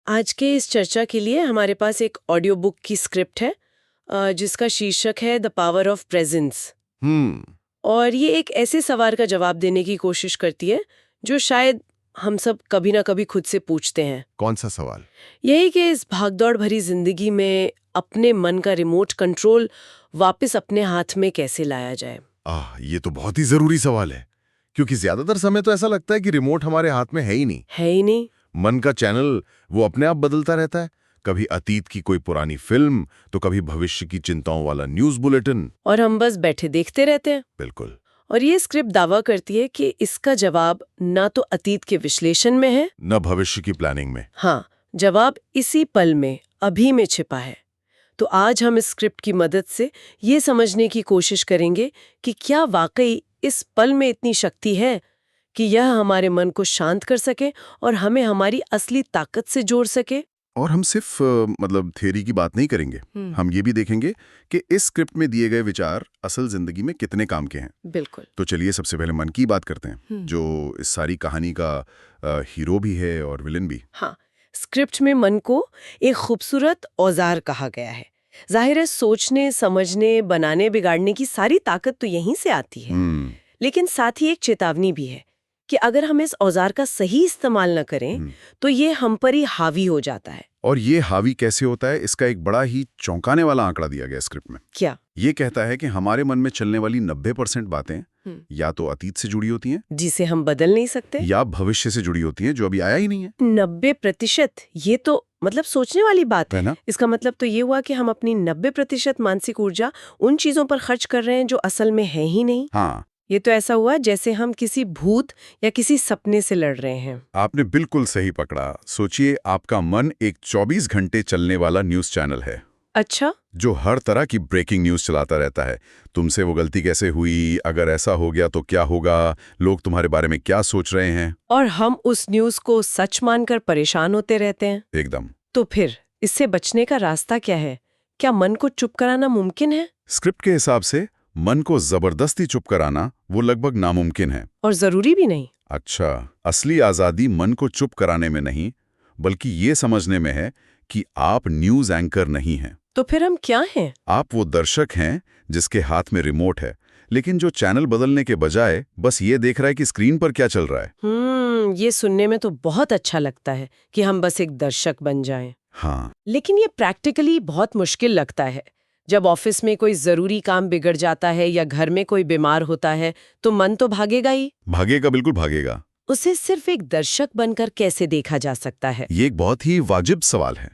आज के इस चर्चा के लिए हमारे पास एक ऑडियो बुक की स्क्रिप्ट है जिसका शीर्षक है द पावर ऑफ प्रेजेंस। और ये एक ऐसे सवाल का जवाब देने की कोशिश करती है जो शायद हम सब कभी ना कभी खुद से पूछते हैं। कौन सा सवाल? यही कि इस भागदौड़ भरी जिंदगी में अपने मन का रिमोट कंट्रोल वापस अपने हाथ में कैसे लाया जाए। ये तो बहुत ही जरूरी सवाल है, क्योंकि ज्यादातर समय तो ऐसा लगता है कि रिमोट हमारे हाथ में है ही नहीं। मन का चैनल वो अपने आप बदलता रहता है, कभी अतीत की कोई पुरानी फिल्म तो कभी भविष्य की चिंताओं वाला न्यूज बुलेटिन, और हम बस बैठे देखते रहते हैं। बिल्कुल। और ये स्क्रिप्ट दावा करती है कि इसका जवाब ना तो अतीत के विश्लेषण में है, न भविष्य की प्लानिंग में। हाँ, जवाब इसी पल में, अभी में छिपा है। तो आज हम इस स्क्रिप्ट की मदद से ये समझने की कोशिश करेंगे कि क्या वाकई इस पल में इतनी शक्ति है कि यह हमारे मन को शांत कर सके और हमें हमारी असली ताकत से जोड़ सके। और हम सिर्फ थ्योरी की बात नहीं करेंगे, हम ये भी देखेंगे कि इस स्क्रिप्ट में दिए गए विचार असल जिंदगी में कितने काम के हैं। बिल्कुल। तो चलिए सबसे पहले मन की बात करते हैं, जो इस सारी कहानी का हीरो भी है और विलन भी। हाँ, स्क्रिप्ट में मन को एक खूबसूरत औजार कहा गया है। जाहिर है सोचने, समझने, बनाने, बिगाड़ने की सारी ताकत तो यहीं से आती है। लेकिन साथ ही एक चेतावनी भी है कि अगर हम इस औजार का सही इस्तेमाल न करें तो ये हम पर ही हावी हो जाता है। और ये हावी कैसे होता है, इसका एक बड़ा ही चौंकाने वाला आंकड़ा दिया गया स्क्रिप्ट में। क्या? ये कहता है कि हमारे मन में चलने वाली 90% बातें या तो अतीत से जुड़ी होती हैं, जिसे हम बदल नहीं सकते, या भविष्य से जुड़ी होती हैं जो अभी आया ही नहीं है। 90%, ये तो मतलब सोचने वाली बात है ना? इसका मतलब तो ये हुआ कि हम अपनी 90% मानसिक ऊर्जा उन चीजों पर खर्च कर रहे हैं जो असल में है ही नहीं। हाँ, ये तो ऐसा हुआ जैसे हम किसी भूत या किसी सपने से लड़ रहे हैं। आपने बिल्कुल सही पकड़ा। सोचिए, आपका मन एक 24 घंटे चलने वाला न्यूज चैनल है। अच्छा? जो हर तरह की ब्रेकिंग न्यूज चलाता रहता है। तुमसे वो गलती कैसे हुई, अगर ऐसा हो गया तो क्या होगा, लोग तुम्हारे बारे में क्या सोच रहे हैं। और हम उस न्यूज को सच मानकर परेशान होते रहते हैं। एकदम। तो फिर इससे बचने का रास्ता क्या है? क्या मन को चुप कराना मुमकिन है? स्क्रिप्ट के हिसाब से मन को जबरदस्ती चुप कराना वो लगभग नामुमकिन है। और जरूरी भी नहीं। अच्छा, असली आजादी मन को चुप कराने में नहीं, बल्कि ये समझने में है कि आप न्यूज एंकर नहीं हैं। तो फिर हम क्या हैं? आप वो दर्शक हैं जिसके हाथ में रिमोट है, लेकिन जो चैनल बदलने के बजाय बस ये देख रहा है कि स्क्रीन पर क्या चल रहा है। ये सुनने में तो बहुत अच्छा लगता है कि हम बस एक दर्शक बन जाएं। हाँ, लेकिन ये प्रैक्टिकली बहुत मुश्किल लगता है। जब ऑफिस में कोई जरूरी काम बिगड़ जाता है या घर में कोई बीमार होता है तो मन तो भागेगा ही। भागेगा, बिल्कुल भागेगा। उसे सिर्फ एक दर्शक बनकर कैसे देखा जा सकता है? ये एक बहुत ही वाजिब सवाल है।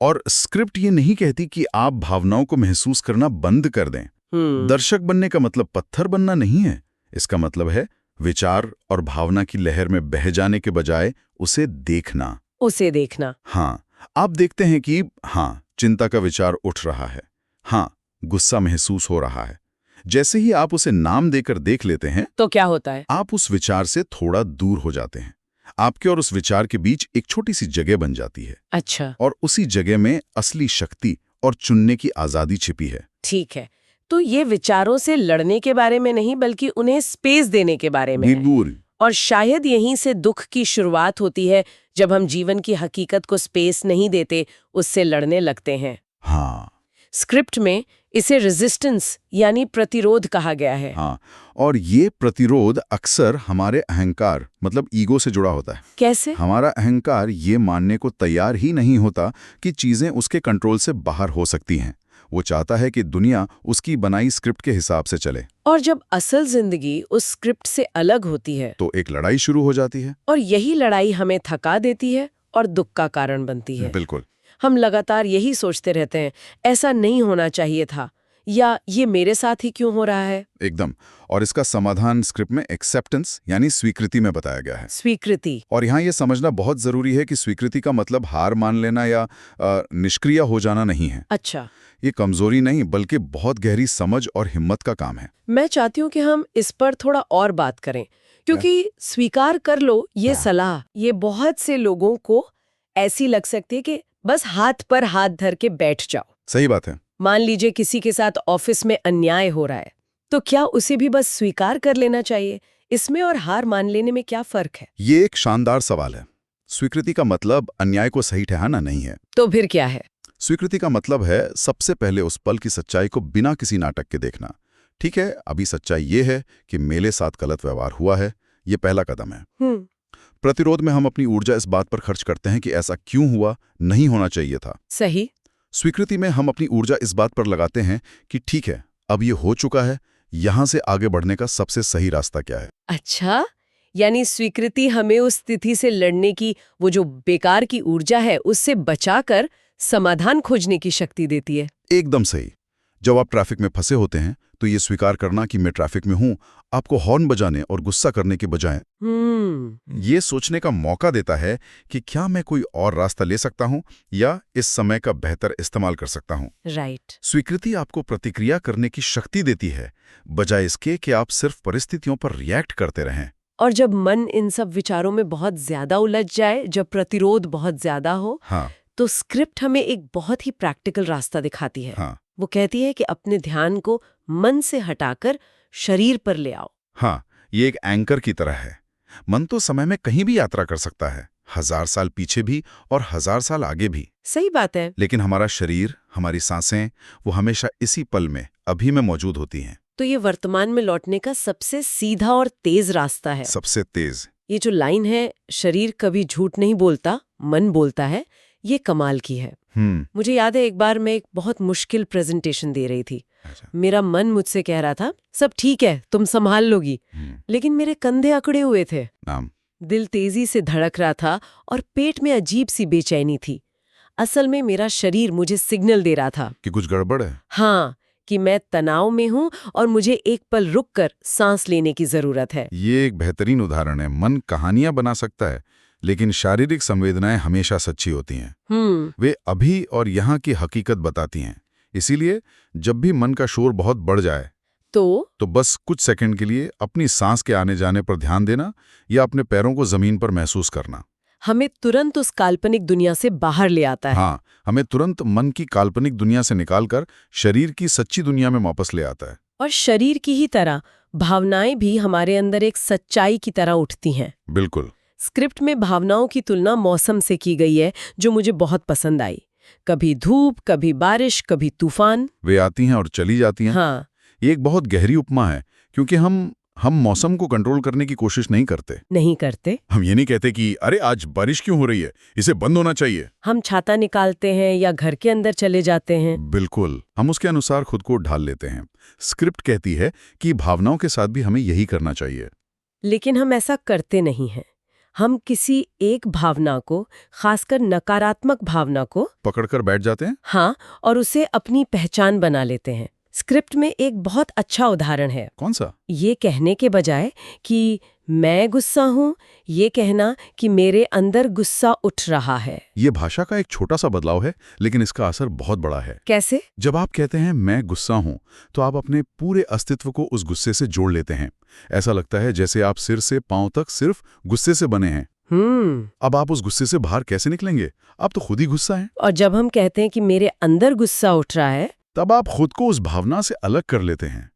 और स्क्रिप्ट ये नहीं कहती कि आप भावनाओं को महसूस करना बंद कर दें। दर्शक बनने का मतलब पत्थर बनना नहीं है। इसका मतलब है विचार और भावना की लहर में बह जाने के बजाय उसे देखना। हाँ, आप देखते हैं कि हाँ, चिंता का विचार उठ रहा है, हाँ, गुस्सा महसूस हो रहा है। जैसे ही आप उसे नाम देकर देख लेते हैं तो क्या होता है? आप उस विचार से थोड़ा दूर हो जाते हैं। आपके और उस विचार के बीच एक छोटी सी जगह बन जाती है। अच्छा। और उसी जगह में असली शक्ति और चुनने की आजादी छिपी है। ठीक है, तो ये विचारों से लड़ने के बारे में नहीं बल्कि उन्हें स्पेस देने के बारे में है। और शायद यहीं से दुख की शुरुआत होती है, जब हम जीवन की हकीकत को स्पेस नहीं देते, उससे लड़ने लगते हैं। हाँ, स्क्रिप्ट में इसे रेजिस्टेंस यानी प्रतिरोध कहा गया है। हाँ, और ये प्रतिरोध अक्सर हमारे अहंकार मतलब ईगो से जुड़ा होता है। कैसे? हमारा अहंकार ये मानने को तैयार ही नहीं होता कि चीजें उसके कंट्रोल से बाहर हो सकती हैं। वो चाहता है कि दुनिया उसकी बनाई स्क्रिप्ट के हिसाब से चले। और जब असल जिंदगी उस स्क्रिप्ट से अलग होती है तो एक लड़ाई शुरू हो जाती है। और यही लड़ाई हमें थका देती है और दुख का कारण बनती है। बिल्कुल। हम लगातार यही सोचते रहते हैं, ऐसा नहीं होना चाहिए था, या ये मेरे साथ ही क्यों हो रहा है। एकदम। और इसका समाधान स्क्रिप्ट में एक्सेप्टेंस यानी स्वीकृति में बताया गया है। स्वीकृति। और यहाँ ये समझना बहुत जरूरी है कि स्वीकृति का मतलब हार मान लेना या निष्क्रिय हो जाना नहीं है। अच्छा। ये कमजोरी नहीं बल्कि बहुत गहरी समझ और हिम्मत का काम है। मैं चाहती हूँ कि हम इस पर थोड़ा और बात करें, क्योंकि स्वीकार कर लो ये सलाह, ये बहुत से लोगों को ऐसी लग सकती है कि बस हाथ पर हाथ धर के बैठ जाओ। सही बात है। मान लीजिए किसी के साथ ऑफिस में अन्याय हो रहा है, तो क्या उसे भी बस स्वीकार कर लेना चाहिए? इसमें और हार मान लेने में क्या फर्क है? ये एक शानदार सवाल है। स्वीकृति का मतलब अन्याय को सही ठहराना नहीं है। तो फिर क्या है? स्वीकृति का मतलब है सबसे पहले उस पल की सच्चाई को बिना किसी नाटक के देखना। ठीक है, अभी सच्चाई ये है कि मेरे साथ गलत व्यवहार हुआ है, ये पहला कदम है। प्रतिरोध में हम अपनी ऊर्जा इस बात पर खर्च करते हैं कि ऐसा क्यों हुआ, नहीं होना चाहिए था। सही। स्वीकृति में हम अपनी ऊर्जा इस बात पर लगाते हैं कि ठीक है, अब ये हो चुका है, यहां से आगे बढ़ने का सबसे सही रास्ता क्या है। अच्छा, यानी स्वीकृति हमें उस स्थिति से लड़ने की, वो जो बेकार की ऊर्जा है, उससे बचाकर समाधान खोजने की शक्ति देती है। एकदम सही। जब आप ट्रैफिक में फंसे होते हैं तो ये स्वीकार करना कि मैं ट्रैफिक में हूं, आपको हॉर्न बजाने और गुस्सा करने के बजाय ये सोचने का मौका देता है कि क्या मैं कोई और रास्ता ले सकता हूं या इस समय का बेहतर इस्तेमाल कर सकता हूं। राइट। स्वीकृति आपको प्रतिक्रिया करने की शक्ति देती है, बजाय इसके कि आप सिर्फ परिस्थितियों पर रिएक्ट करते रहें। और जब मन इन सब विचारों में बहुत ज्यादा उलझ जाए, जब प्रतिरोध बहुत ज्यादा हो, तो स्क्रिप्ट हमें एक बहुत ही प्रैक्टिकल रास्ता दिखाती है। वो कहती है कि अपने ध्यान को मन से हटाकर शरीर पर ले आओ। ये एक एंकर की तरह है। मन तो समय में कहीं भी यात्रा कर सकता है, 1000 साल पीछे भी और 1000 साल आगे भी। सही बात है। लेकिन हमारा शरीर, हमारी सांसें, वो हमेशा इसी पल में, अभी में मौजूद होती हैं। तो ये वर्तमान में लौटने का सबसे सीधा और तेज रास्ता है। सबसे तेज। ये जो लाइन है, शरीर कभी झूठ नहीं बोलता, मन बोलता है, ये कमाल की है। मुझे याद है एक बार मैं एक बहुत मुश्किल प्रेजेंटेशन दे रही थी। मेरा मन मुझसे कह रहा था, सब ठीक है, तुम संभाल लोगी। लेकिन मेरे कंधे अकड़े हुए थे, दिल तेजी से धड़क रहा था और पेट में अजीब सी बेचैनी थी। असल में मेरा शरीर मुझे सिग्नल दे रहा था कि कुछ गड़बड़ है। हाँ, कि मैं तनाव में हूँ और मुझे एक पल रुककर सांस लेने की जरूरत है। ये एक बेहतरीन उदाहरण है। मन कहानियां बना सकता है, लेकिन शारीरिक संवेदनाएं हमेशा सच्ची होती हैं। वे अभी और यहाँ की हकीकत बताती हैं। इसीलिए जब भी मन का शोर बहुत बढ़ जाए तो बस कुछ सेकंड के लिए अपनी सांस के आने जाने पर ध्यान देना या अपने पैरों को जमीन पर महसूस करना हमें तुरंत उस काल्पनिक दुनिया से बाहर ले आता है। हमें तुरंत मन की काल्पनिक दुनिया से निकालकर शरीर की सच्ची दुनिया में वापस ले आता है। और शरीर की ही तरह भावनाएं भी हमारे अंदर एक सच्चाई की तरह उठती हैं। बिल्कुल। स्क्रिप्ट में भावनाओं की तुलना मौसम से की गई है, जो मुझे बहुत पसंद आई। कभी धूप, कभी बारिश, कभी तूफान। वे आती हैं और चली जाती हैं। ये एक बहुत गहरी उपमा है, क्योंकि हम मौसम को कंट्रोल करने की कोशिश नहीं करते। हम ये नहीं कहते कि अरे आज बारिश क्यों हो रही है, इसे बंद होना चाहिए। हम छाता निकालते हैं या घर के अंदर चले जाते हैं। बिल्कुल, हम उसके अनुसार खुद को ढाल लेते हैं। स्क्रिप्ट कहती है कि भावनाओं के साथ भी हमें यही करना चाहिए। लेकिन हम ऐसा करते नहीं हैं। हम किसी एक भावना को, खासकर नकारात्मक भावना को पकड़कर बैठ जाते हैं। और उसे अपनी पहचान बना लेते हैं। स्क्रिप्ट में एक बहुत अच्छा उदाहरण है। कौन सा? ये कहने के बजाय कि मैं गुस्सा हूँ, ये कहना कि मेरे अंदर गुस्सा उठ रहा है। ये भाषा का एक छोटा सा बदलाव है, लेकिन इसका असर बहुत बड़ा है। कैसे? जब आप कहते हैं मैं गुस्सा हूँ, तो आप अपने पूरे अस्तित्व को उस गुस्से से जोड़ लेते हैं। ऐसा लगता है जैसे आप सिर से पांव तक सिर्फ गुस्से से बने हैं। अब आप उस गुस्से से बाहर कैसे निकलेंगे? आप तो खुद ही गुस्सा हैं। और जब हम कहते हैं कि मेरे अंदर गुस्सा उठ रहा है, तब आप खुद को उस भावना से अलग कर लेते हैं।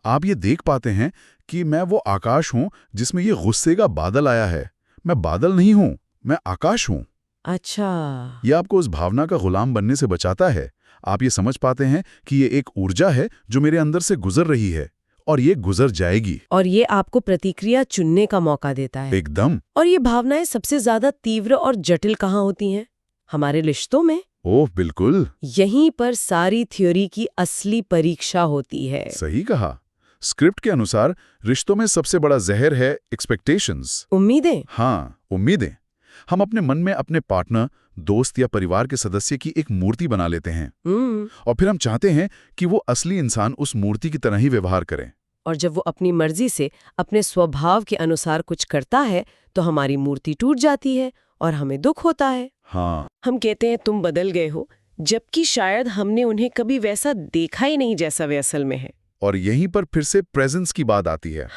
आप ये देख पाते हैं कि मैं वो आकाश हूं जिसमें ये गुस्से का बादल आया है। मैं बादल नहीं हूं, मैं आकाश हूं। अच्छा। ये आपको उस भावना का गुलाम बनने से बचाता है। आप ये समझ पाते हैं कि ये एक ऊर्जा है जो मेरे अंदर से गुजर रही है और ये गुजर जाएगी। और ये आपको प्रतिक्रिया चुनने का मौका देता है। एकदम। और ये भावनाएं सबसे ज्यादा तीव्र और जटिल कहाँ होती हैं? हमारे रिश्तों में। ओह बिल्कुल। यहीं पर सारी थ्योरी की असली परीक्षा होती है। सही कहा। स्क्रिप्ट के अनुसार रिश्तों में सबसे बड़ा जहर है एक्सपेक्टेशंस, उम्मीदें। उम्मीदें। हम अपने मन में अपने पार्टनर, दोस्त या परिवार के सदस्य की एक मूर्ति बना लेते हैं और फिर हम चाहते हैं कि वो असली इंसान उस मूर्ति की तरह ही व्यवहार करें। और जब वो अपनी मर्जी से अपने स्वभाव के अनुसार कुछ करता है तो हमारी मूर्ति टूट जाती है और हमें दुख होता है। हम कहते हैं तुम बदल गए हो, जबकि शायद हमने उन्हें कभी वैसा देखा ही नहीं जैसा वे असल में है। और यहीं पर फिर से प्रेजेंस की बात आती है।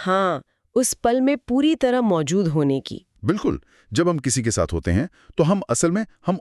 उस पल में पूरी तरह मौजूद होने की। बिल्कुल। जब हम किसी के साथ होते हैं तो हम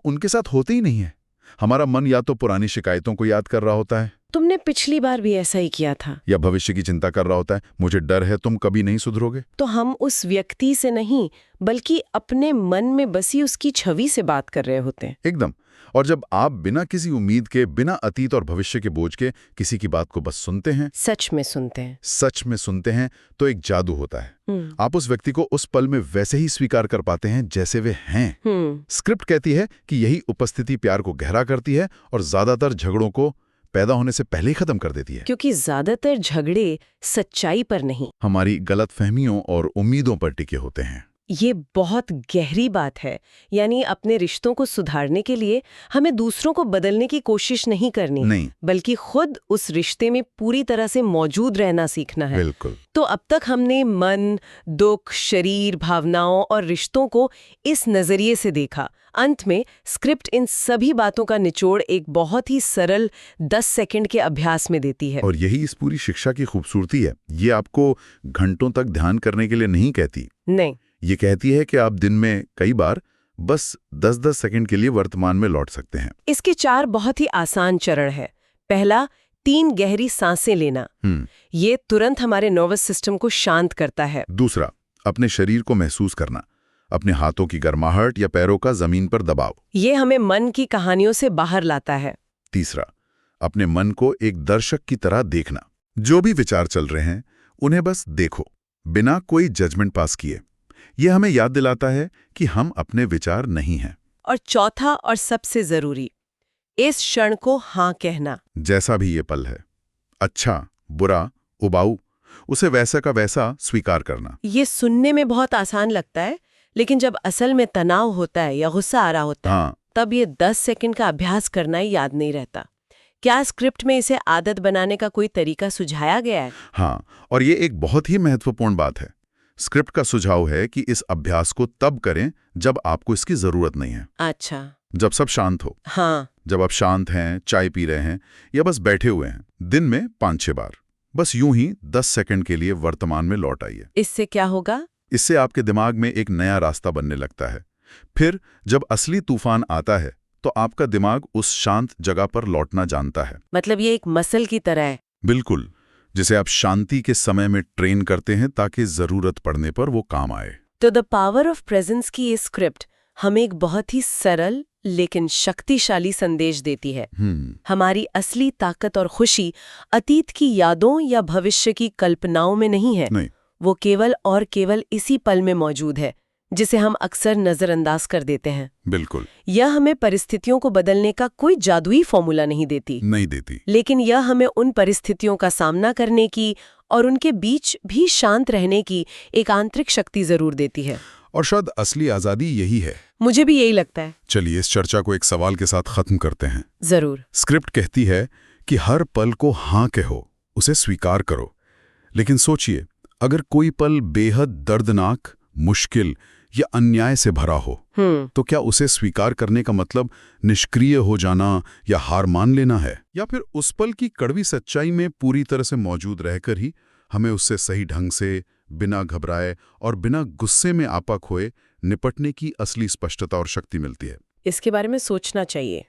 उनके साथ होते ही नहीं हैं। हमारा मन या तो पुरानी शिकायतों को याद कर रहा होता है, तुमने पिछली बार भी ऐसा ही किया था। या भविष्य की चिंता कर रहा होता है, मुझे डर है तुम कभी नहीं सुधरोगे। तो हम उस व्यक्ति से नहीं बल्कि अपने मन में बसी उसकी छवि से बात कर रहे होते हैं। एकदम। और जब आप बिना किसी उम्मीद के, बिना अतीत और भविष्य के बोझ के किसी की बात को बस सुनते हैं, सच में सुनते हैं, सच में सुनते हैं, तो एक जादू होता है। आप उस व्यक्ति को उस पल में वैसे ही स्वीकार कर पाते हैं जैसे वे हैं। स्क्रिप्ट कहती है कि यही उपस्थिति प्यार को गहरा करती है और ज्यादातर झगड़ों को पैदा होने से पहले ही खत्म कर देती है। क्योंकि ज्यादातर झगड़े सच्चाई पर नहीं, हमारी गलतफहमियों और उम्मीदों पर टिके होते हैं। ये बहुत गहरी बात है। यानी अपने रिश्तों को सुधारने के लिए हमें दूसरों को बदलने की कोशिश नहीं करनी, नहीं, बल्कि खुद उस रिश्ते में पूरी तरह से मौजूद रहना सीखना है। बिल्कुल। तो अब तक हमने मन, दुख, शरीर, भावनाओं और रिश्तों को इस नजरिए से देखा। अंत में स्क्रिप्ट इन सभी बातों का निचोड़ एक बहुत ही सरल 10 सेकंड के अभ्यास में देती है। और यही इस पूरी शिक्षा की खूबसूरती है। ये आपको घंटों तक ध्यान करने के लिए नहीं कहती। नहीं, ये कहती है कि आप दिन में कई बार बस 10-10 सेकंड के लिए वर्तमान में लौट सकते हैं। इसके 4 बहुत ही आसान चरण है। पहला, 3 गहरी सांसें लेना। ये तुरंत हमारे नर्वस सिस्टम को शांत करता है। दूसरा, अपने शरीर को महसूस करना, अपने हाथों की गर्माहट या पैरों का जमीन पर दबाव। ये हमें मन की कहानियों से बाहर लाता है। तीसरा, अपने मन को एक दर्शक की तरह देखना। जो भी विचार चल रहे हैं उन्हें बस देखो, बिना कोई जजमेंट पास किए। यह हमें याद दिलाता है कि हम अपने विचार नहीं हैं। और चौथा और सबसे जरूरी, इस क्षण को हाँ कहना। जैसा भी ये पल है, अच्छा, बुरा, उबाऊ, उसे वैसा का वैसा स्वीकार करना। ये सुनने में बहुत आसान लगता है, लेकिन जब असल में तनाव होता है या गुस्सा आ रहा होता है, तब ये 10 सेकंड का अभ्यास करना ही याद नहीं रहता। क्या स्क्रिप्ट में इसे आदत बनाने का कोई तरीका सुझाया गया है? हाँ, और ये एक बहुत ही महत्वपूर्ण बात है। स्क्रिप्ट का सुझाव है कि इस अभ्यास को तब करें जब आपको इसकी जरूरत नहीं है। अच्छा। जब सब शांत हो। हाँ। जब आप शांत हैं, चाय पी रहे हैं या बस बैठे हुए हैं। दिन में 5-6 बार बस यूं ही 10 सेकंड के लिए वर्तमान में लौट आइए। इससे क्या होगा? इससे आपके दिमाग में एक नया रास्ता बनने लगता है। फिर जब असली तूफान आता है तो आपका दिमाग उस शांत जगह पर लौटना जानता है। मतलब ये एक मसल की तरह है। बिल्कुल, जिसे आप शांति के समय में ट्रेन करते हैं ताकि जरूरत पड़ने पर वो काम आए। तो द पावर ऑफ प्रेजेंस की ये स्क्रिप्ट हमें एक बहुत ही सरल लेकिन शक्तिशाली संदेश देती है। हमारी असली ताकत और खुशी अतीत की यादों या भविष्य की कल्पनाओं में नहीं है। नहीं। वो केवल और केवल इसी पल में मौजूद है, जिसे हम अक्सर नजरअंदाज कर देते हैं। बिल्कुल। यह हमें परिस्थितियों को बदलने का कोई जादुई फॉर्मूला नहीं देती, लेकिन यह हमें उन परिस्थितियों का सामना करने की और उनके बीच भी शांत रहने की एक आंतरिक शक्ति जरूर देती है। और शायद असली आजादी यही है। मुझे भी यही लगता है। चलिए इस चर्चा को एक सवाल के साथ खत्म करते हैं। जरूर। स्क्रिप्ट कहती है कि हर पल को हाँ कहो, उसे स्वीकार करो। लेकिन सोचिए, अगर कोई पल बेहद दर्दनाक, मुश्किल या अन्याय से भरा हो, तो क्या उसे स्वीकार करने का मतलब निष्क्रिय हो जाना या हार मान लेना है? या फिर उस पल की कड़वी सच्चाई में पूरी तरह से मौजूद रहकर ही हमें उससे सही ढंग से, बिना घबराए और बिना गुस्से में आपा खोए निपटने की असली स्पष्टता और शक्ति मिलती है? इसके बारे में सोचना चाहिए।